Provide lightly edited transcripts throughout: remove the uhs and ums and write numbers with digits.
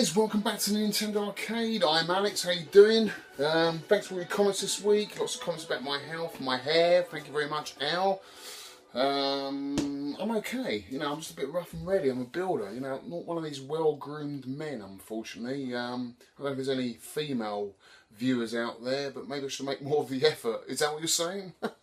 guys, welcome back to the Nintendo Arcade. I'm Alex, how you doing? Thanks for all your comments this week. Lots of comments about my health, my hair. Thank you very much, Al. I'm okay. You know, I'm just a bit rough and ready. I'm a builder. You know, not one of these well-groomed men, unfortunately. I don't know if there's any female viewers out there, but maybe I should make more of the effort. Is that what you're saying? But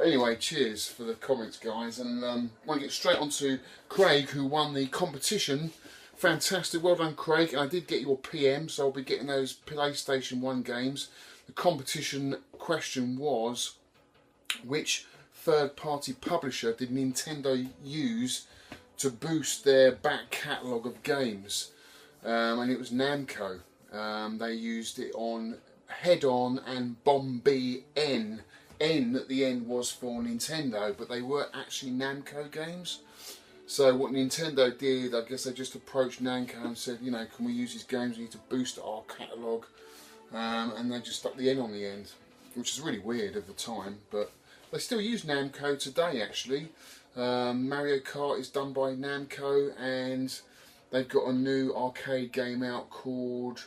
anyway, cheers for the comments, guys. And I want to get straight on to Craig, who won the competition. Fantastic, well done, Craig. And I did get your PM, so I'll be getting those PlayStation 1 games. The competition question was, which third-party publisher did Nintendo use to boost their back catalogue of games? And it was Namco. They used it on Head-On and Bombi N. N at the end was for Nintendo, but they were actually Namco games. So what Nintendo did, I guess they just approached Namco and said, you know, can we use these games? We need to boost our catalogue. And they just stuck the N on the end, which is really weird at the time, but they still use Namco today, actually. Mario Kart is done by Namco, and they've got a new arcade game out called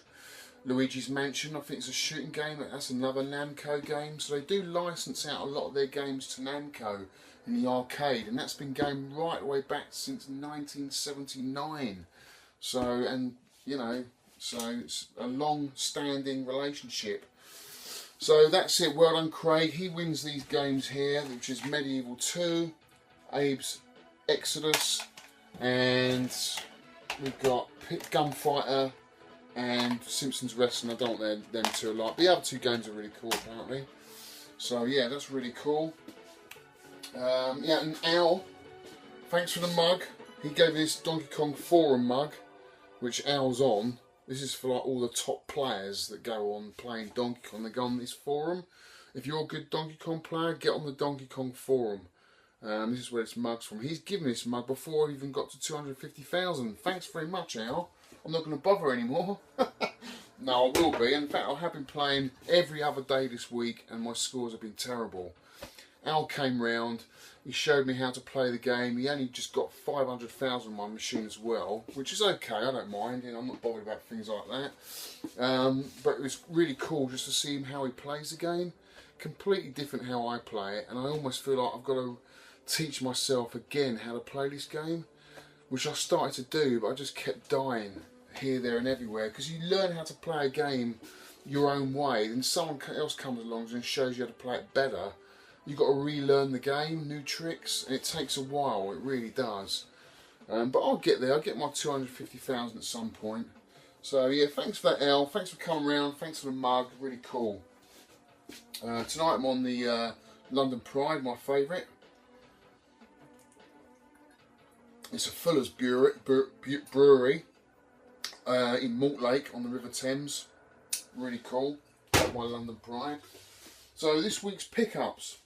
Luigi's Mansion. I think it's a shooting game. That's another Namco game. So they do license out a lot of their games to Namco in the arcade, and that's been going right away back since 1979. So, and you know, so it's a long-standing relationship. So that's it. Well done, Craig. He wins these games here, which is Medieval 2, Abe's Exodus, and we've got Pit Gunfighter and Simpsons Wrestling. I don't want them two alike. The other two games are really cool, apparently. So yeah, that's really cool. Yeah, and Al, thanks for the mug. He gave me this Donkey Kong Forum mug, which Al's on. This is for like all the top players that go on playing Donkey Kong. They go on this forum. If you're a good Donkey Kong player, get on the Donkey Kong Forum. This is where this mug's from. He's given this mug before I even got to 250,000. Thanks very much, Al. I'm not going to bother anymore. No, I will be. In fact, I have been playing every other day this week, and my scores have been terrible. Al came round, he showed me how to play the game. He only just got 500,000 on my machine as well, which is okay, I don't mind, you know, I'm not bothered about things like that. But it was really cool just to see him how he plays the game. Completely different how I play it, and I almost feel like I've got to teach myself again how to play this game, which I started to do, but I just kept dying here, there and everywhere, because you learn how to play a game your own way, then someone else comes along and shows you how to play it better. You've got to relearn the game, new tricks, and it takes a while, it really does. But I'll get there, I'll get my 250,000 at some point. So yeah, thanks for that, Al, thanks for coming around, thanks for the mug, really cool. Tonight I'm on the London Pride, my favourite. It's a Fuller's brewery in Mortlake on the River Thames. Really cool, my London Pride. So this week's pickups.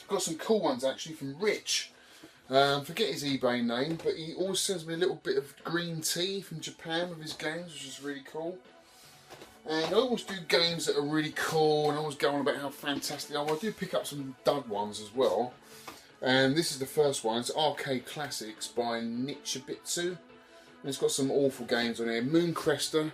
Got some cool ones actually from Rich. Forget his eBay name, but he always sends me a little bit of green tea from Japan with his games, which is really cool. And I always do games that are really cool, and I always go on about how fantastic they are. I do pick up some dud ones as well. And this is the first one. It's Arcade Classics by Nichibitsu. And it's got some awful games on here. Mooncrester.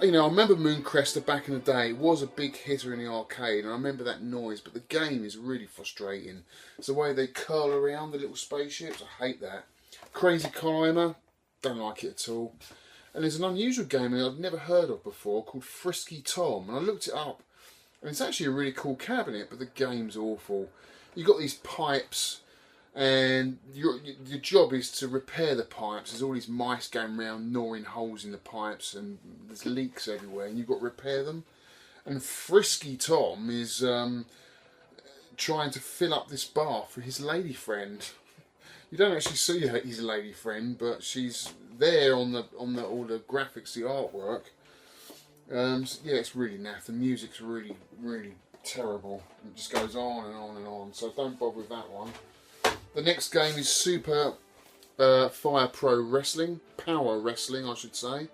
You know, I remember Mooncrester back in the day. It was a big hitter in the arcade, and I remember that noise, but the game is really frustrating. It's the way they curl around the little spaceships. I hate that. Crazy Climber, don't like it at all. And there's an unusual game that I'd never heard of before called Frisky Tom, and I looked it up, and it's actually a really cool cabinet, but the game's awful. You've got these pipes, and your job is to repair the pipes. There's all these mice going around gnawing holes in the pipes, and there's leaks everywhere, and you've got to repair them. And Frisky Tom is trying to fill up this bath for his lady friend. You don't actually see his lady friend, but she's there on all the graphics, the artwork. So yeah, it's really naff. The music's really, really terrible. It just goes on and on and on. So don't bother with that one. The next game is Super Fire Pro Wrestling, Power Wrestling, I should say.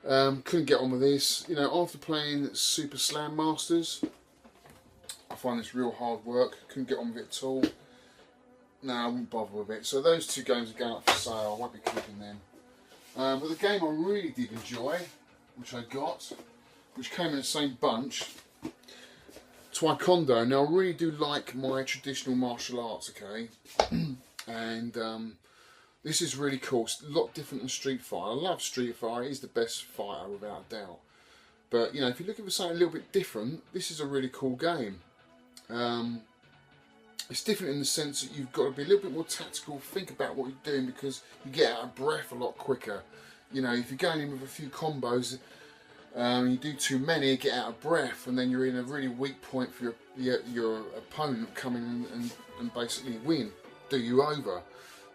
Couldn't get on with this. You know, after playing Super Slam Masters, I find this real hard work. Couldn't get on with it at all. No, I wouldn't bother with it. So those two games are going up for sale. I won't be keeping them. But the game I really did enjoy, which I got, which came in the same bunch, Taekwondo. Now I really do like my traditional martial arts, okay, and this is really cool. It's a lot different than Street Fighter. I love Street Fighter, it is the best fighter without a doubt. But you know, if you're looking for something a little bit different, this is a really cool game. It's different in the sense that you've got to be a little bit more tactical, think about what you're doing, because you get out of breath a lot quicker. You know, if you're going in with a few combos, you do too many, you get out of breath, and then you're in a really weak point for your opponent coming in and basically do you over.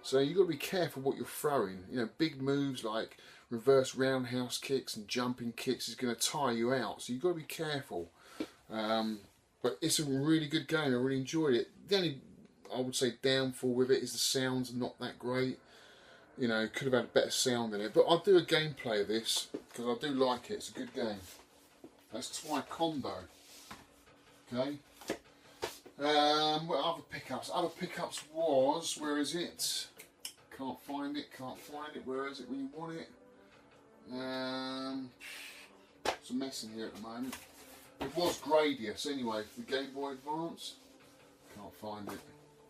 So you've got to be careful what you're throwing. You know, big moves like reverse roundhouse kicks and jumping kicks is going to tire you out, so you've got to be careful. But it's a really good game, I really enjoyed it. The only, I would say, downfall with it is the sound's not that great. You know, could have had a better sound in it. But I'll do a gameplay of this, because I do like it, it's a good game. That's Taekwondo. Okay. What other pickups? Other pickups was, where is it? Can't find it, where is it when you want it? It's a mess in here at the moment. It was Gradius anyway, for the Game Boy Advance. Can't find it.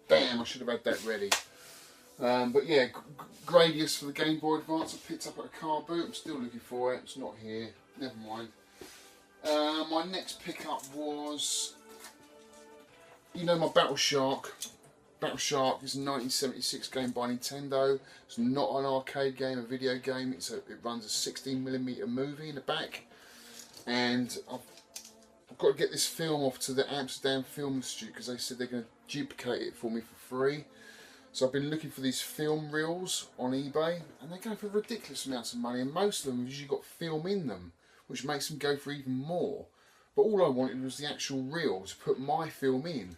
Damn, I should have had that ready. But yeah, Gradius for the Game Boy Advance I picked up at a car boot. I'm still looking for it, it's not here. Never mind. My next pickup was, you know, my Battle Shark. Battle Shark is a 1976 game by Nintendo. It's not an arcade game, a video game. It runs a 16mm movie in the back. And I've got to get this film off to the Amsterdam Film Institute, because they said they're going to duplicate it for me for free. So I've been looking for these film reels on eBay, and they're going for ridiculous amounts of money, and most of them have usually got film in them, which makes them go for even more. But all I wanted was the actual reel to put my film in.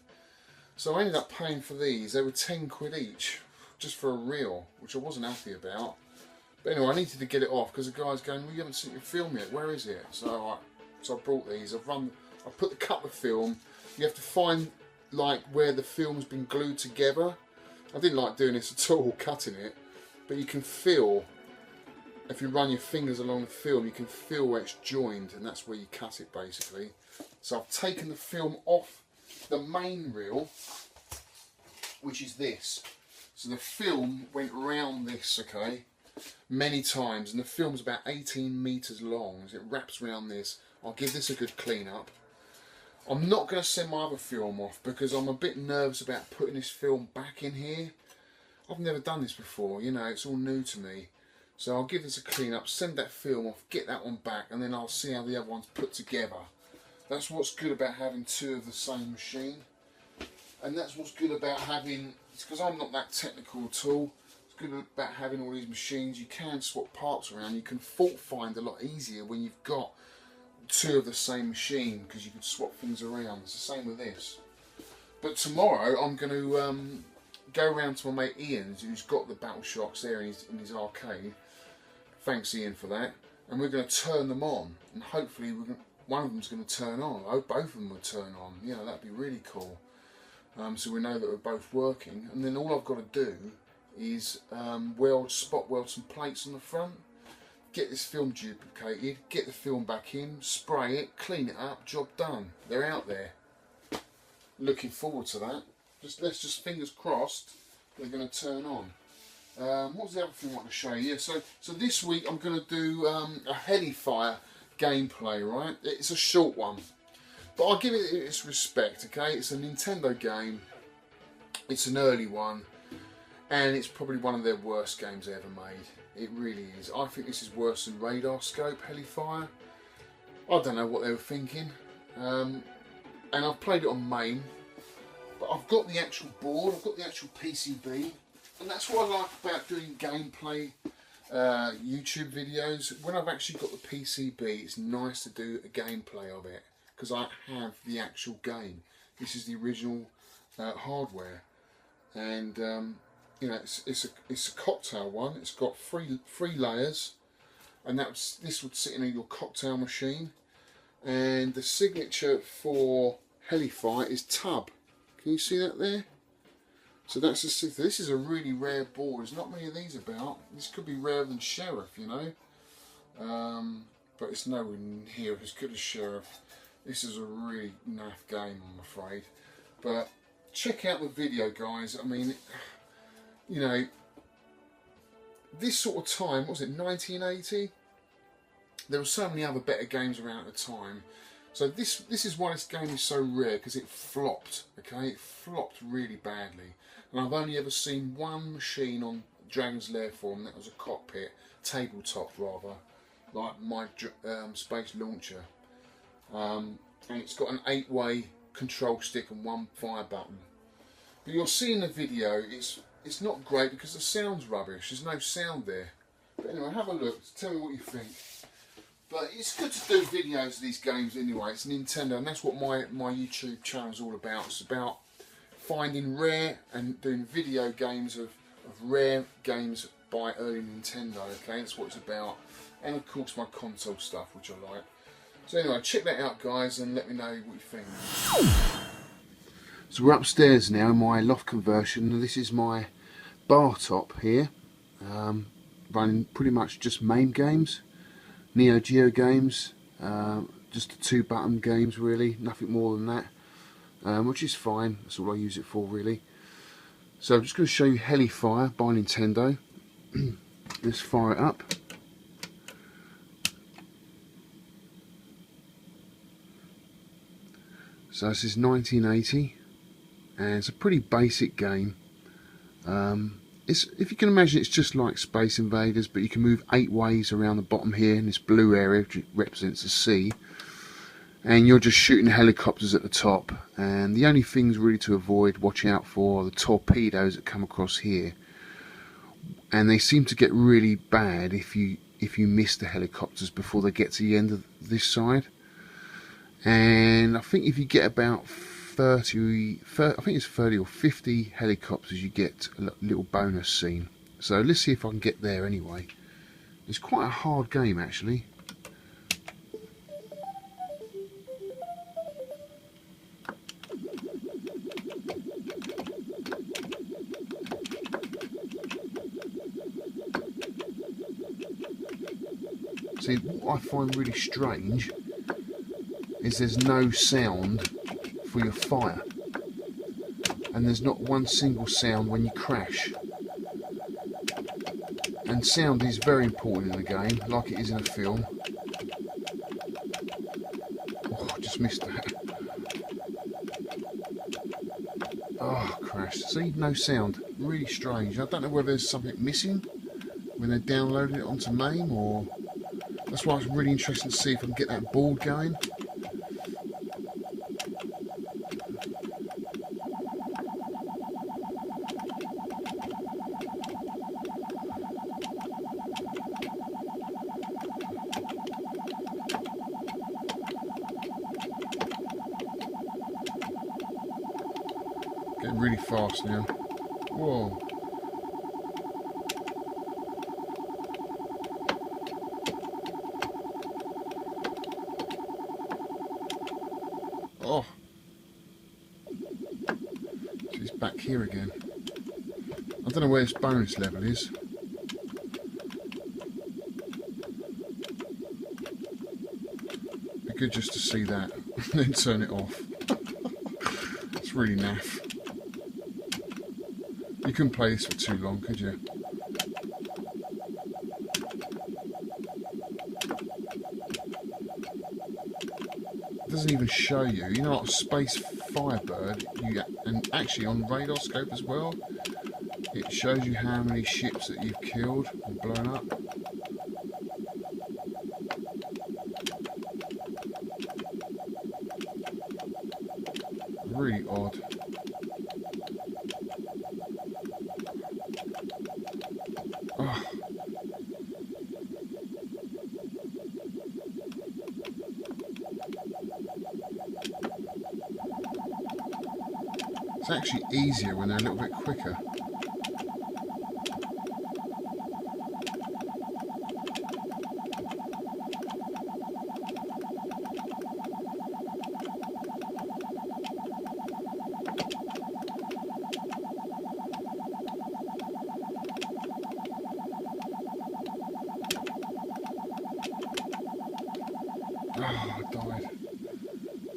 So I ended up paying for these. They were 10 quid each, just for a reel, which I wasn't happy about. But anyway, I needed to get it off, because the guy's going, well, you haven't seen your film yet, where is it? So I brought these. I put the cut of film. You have to find like where the film's been glued together. I didn't like doing this at all, cutting it, but you can feel, if you run your fingers along the film, you can feel where it's joined, and that's where you cut it basically. So I've taken the film off the main reel, which is this. So the film went around this, okay, many times, and the film's about 18 meters long, so it wraps around this. I'll give this a good clean up. I'm not going to send my other film off, because I'm a bit nervous about putting this film back in here. I've never done this before, you know, it's all new to me. So I'll give this a clean up, send that film off, get that one back, and then I'll see how the other one's put together. That's what's good about having two of the same machine. And that's what's good about having, it's because I'm not that technical at all. It's good about having all these machines. You can swap parts around. You can fault find a lot easier when you've got two of the same machine, because you can swap things around. It's the same with this. But tomorrow I'm going to go around to my mate Ian's, who's got the Battle Shocks there in his arcade. Thanks Ian for that. And we're going to turn them on, and hopefully one of them's going to turn on. I hope both of them will turn on. You know, that'd be really cool. So we know that we're both working, and then all I've got to do is spot weld some plates on the front. Get this film duplicated, get the film back in, spray it, clean it up, job done. They're out there. Looking forward to that. Let's just fingers crossed they're going to turn on. What was the other thing I want to show you? Yeah, so this week I'm going to do a Helifire gameplay, right? It's a short one, but I'll give it its respect, okay? It's a Nintendo game, it's an early one, and it's probably one of their worst games ever made. It really is. I think this is worse than Radar Scope Helifire. I don't know what they were thinking. And I've played it on main, but I've got the actual board, I've got the actual PCB, and that's what I like about doing gameplay YouTube videos. When I've actually got the PCB, it's nice to do a gameplay of it, because I have the actual game. This is the original hardware, and you know, it's a cocktail one. It's got three layers, and this would sit in your cocktail machine. And the signature for Helifire is tub. Can you see that there? So that's the sixth. This is a really rare board. There's not many of these about. This could be rarer than Sheriff, you know. But it's nowhere near as good as Sheriff. This is a really naff game, I'm afraid. But check out the video, guys. I mean, you know, this sort of time, what was it, 1980? There were so many other better games around at the time. So this is why this game is so rare, because it flopped, okay? It flopped really badly. And I've only ever seen one machine on Dragon's Lair form, that was a cockpit, tabletop rather, like my space launcher. And it's got an 8-way control stick and 1 fire button. But you'll see in the video, it's not great because the sound's rubbish. There's no sound there. But anyway, have a look. Tell me what you think. But it's good to do videos of these games anyway. It's Nintendo, and that's what my YouTube channel is all about. It's about finding rare and doing video games of rare games by early Nintendo. Okay, that's what it's about. And of course my console stuff, which I like. So anyway, check that out, guys, and let me know what you think. So we're upstairs now in my loft conversion, and this is my bar top here, running pretty much just MAME games, Neo Geo games, just the 2-button games really, nothing more than that, which is fine. That's all I use it for really. So I'm just going to show you Helifire by Nintendo. Let's fire it up. So this is 1980, and it's a pretty basic game. If you can imagine, it's just like Space Invaders, but you can move 8 ways around the bottom here in this blue area, which represents the sea. And you're just shooting helicopters at the top. And the only things really to avoid, watch out for, are the torpedoes that come across here. And they seem to get really bad if you miss the helicopters before they get to the end of this side. And I think if you get about 30, I think it's 30 or 50 helicopters, you get a little bonus scene. So let's see if I can get there anyway. It's quite a hard game actually. See, what I find really strange is there's no sound for your fire, and there's not one single sound when you crash. And sound is very important in the game, like it is in a film. Oh, I just missed that. Oh, crashed. See, no sound. Really strange. I don't know whether there's something missing when they're downloading it onto MAME, or that's why it's really interesting to see if I can get that board going. Getting really fast now. Whoa. Oh. She's back here again. I don't know where this bonus level is. Be good just to see that, and then turn it off. It's really naff. You couldn't play this for too long, could you? It doesn't even show you. You know, like Space Firebird, and actually on radar scope as well, it shows you how many ships that you've killed and blown up. Really odd. Oh. It's actually easier when they're a little bit quicker. Oh, I died.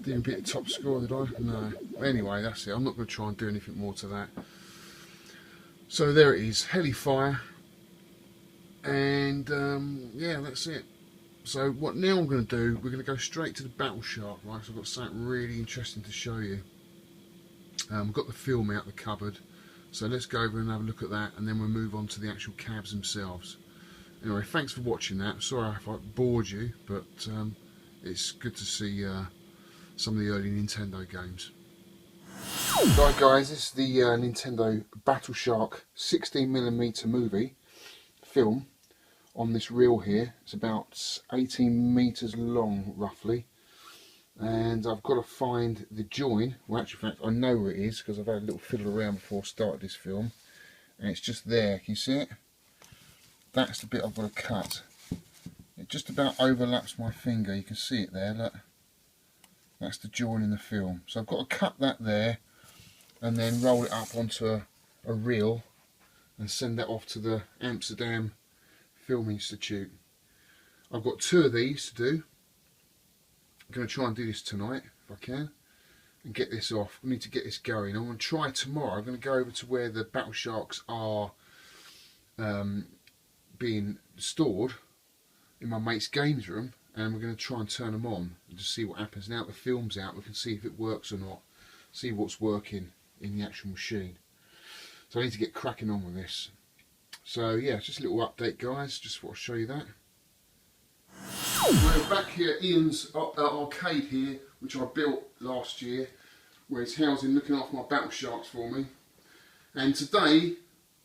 Didn't beat the top score, did I? No. Anyway, that's it. I'm not going to try and do anything more to that. So there it is, Helifire. And yeah, that's it. So what now I'm going to do, we're going to go straight to the Battle Shark, right? So I've got something really interesting to show you. I've got the film out the cupboard. So let's go over and have a look at that, and then we'll move on to the actual cabs themselves. Anyway, thanks for watching that. Sorry if I bored you, but it's good to see some of the early Nintendo games. Right guys, this is the Nintendo Battle Shark 16mm movie film on this reel here. It's about 18 meters long roughly, and I've got to find the join. Well, actually, in fact, I know where it is because I've had a little fiddle around before I started this film, and it's just there. Can you see it? That's the bit I've got to cut. It just about overlaps my finger. You can see it there, look. That's the join in the film. So I've got to cut that there and then roll it up onto a reel and send that off to the Amsterdam Film Institute. I've got 2 of these to do. I'm going to try and do this tonight if I can and get this off. We need to get this going. I'm going to try tomorrow. I'm going to go over to where the Battle Sharks are being stored in my mate's games room, and we're going to try and turn them on and just see what happens. Now that the film's out, we can see if it works or not, see what's working in the actual machine. So I need to get cracking on with this. So yeah, just a little update guys, just thought I'd show you that. We're back here at Ian's arcade here, which I built last year, where he's housing, looking after my Battle Sharks for me. And today,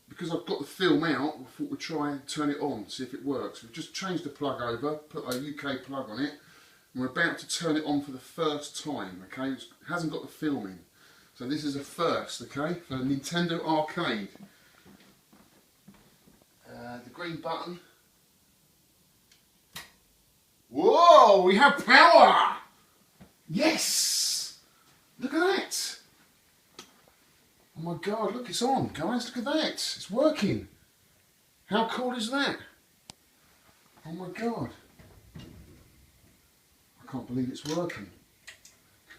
because I've got the film out, I thought we'd try and turn it on, see if it works. We've just changed the plug over, put a UK plug on it, and we're about to turn it on for the first time, okay? It hasn't got the film in. So this is a first, okay, for Nintendo Arcade. The green button. Whoa, we have power! Yes! Look at that! Oh my god, look, it's on, guys, look at that. It's working. How cool is that? Oh my god. I can't believe it's working.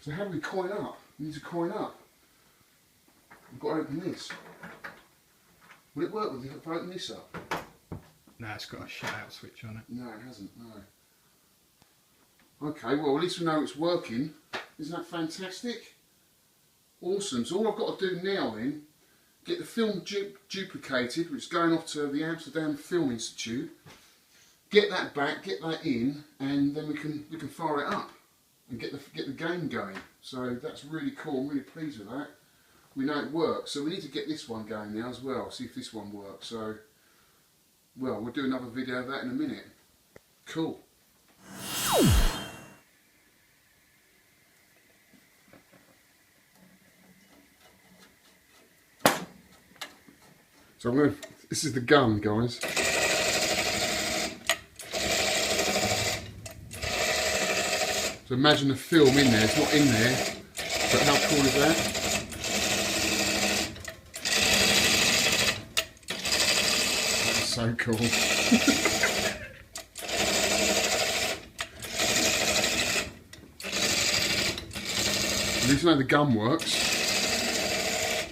So how do we coin up? We need to coin up. We've got to open this. Will it work with it if I open this up? No, it's got a shut out switch on it. No, it hasn't, no. Okay, well at least we know it's working. Isn't that fantastic? Awesome. So all I've got to do now then, get the film duplicated, which is going off to the Amsterdam Film Institute. Get that back, get that in, and then we can fire it up and get the game going. So that's really cool. I'm really pleased with that. We know it works, so we need to get this one going now as well. See if this one works. So, well, we'll do another video of that in a minute. Cool. So this is the gun, guys. So imagine the film in there. It's not in there, but how cool is that? That's so cool. At least I know the gun works,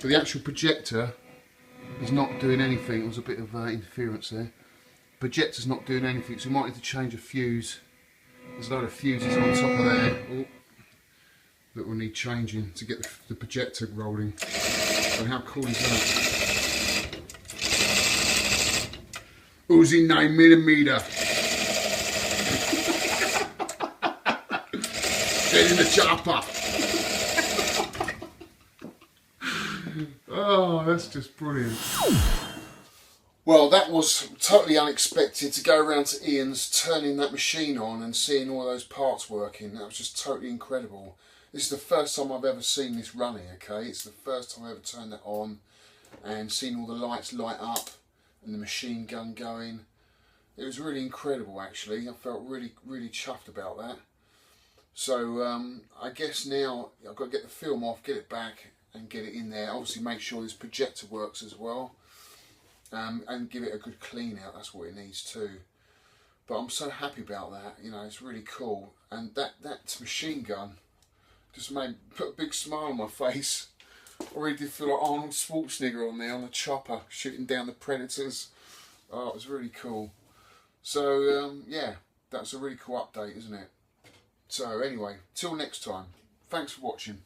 but the actual projector is not doing anything. There was a bit of interference there. Projector's not doing anything, so we might need to change a fuse. There's a load of fuses on top of there that will need changing to get the projector rolling. So how cool is that? Uzi 9mm. Get in the chopper. Oh, that's just brilliant. Well, that was totally unexpected to go around to Ian's, turning that machine on and seeing all those parts working. That was just totally incredible. This is the first time I've ever seen this running, okay? It's the first time I ever turned that on and seen all the lights light up and the machine gun going. It was really incredible, actually. I felt really, really chuffed about that. So I guess now I've got to get the film off, get it back and get it in there. Obviously make sure this projector works as well. And give it a good clean out, that's what it needs too. But I'm so happy about that, you know, it's really cool. And that machine gun just put a big smile on my face. I really did feel like Arnold Schwarzenegger on there on the chopper, shooting down the predators. Oh, it was really cool. So, yeah, that's a really cool update, isn't it? So, anyway, till next time, thanks for watching.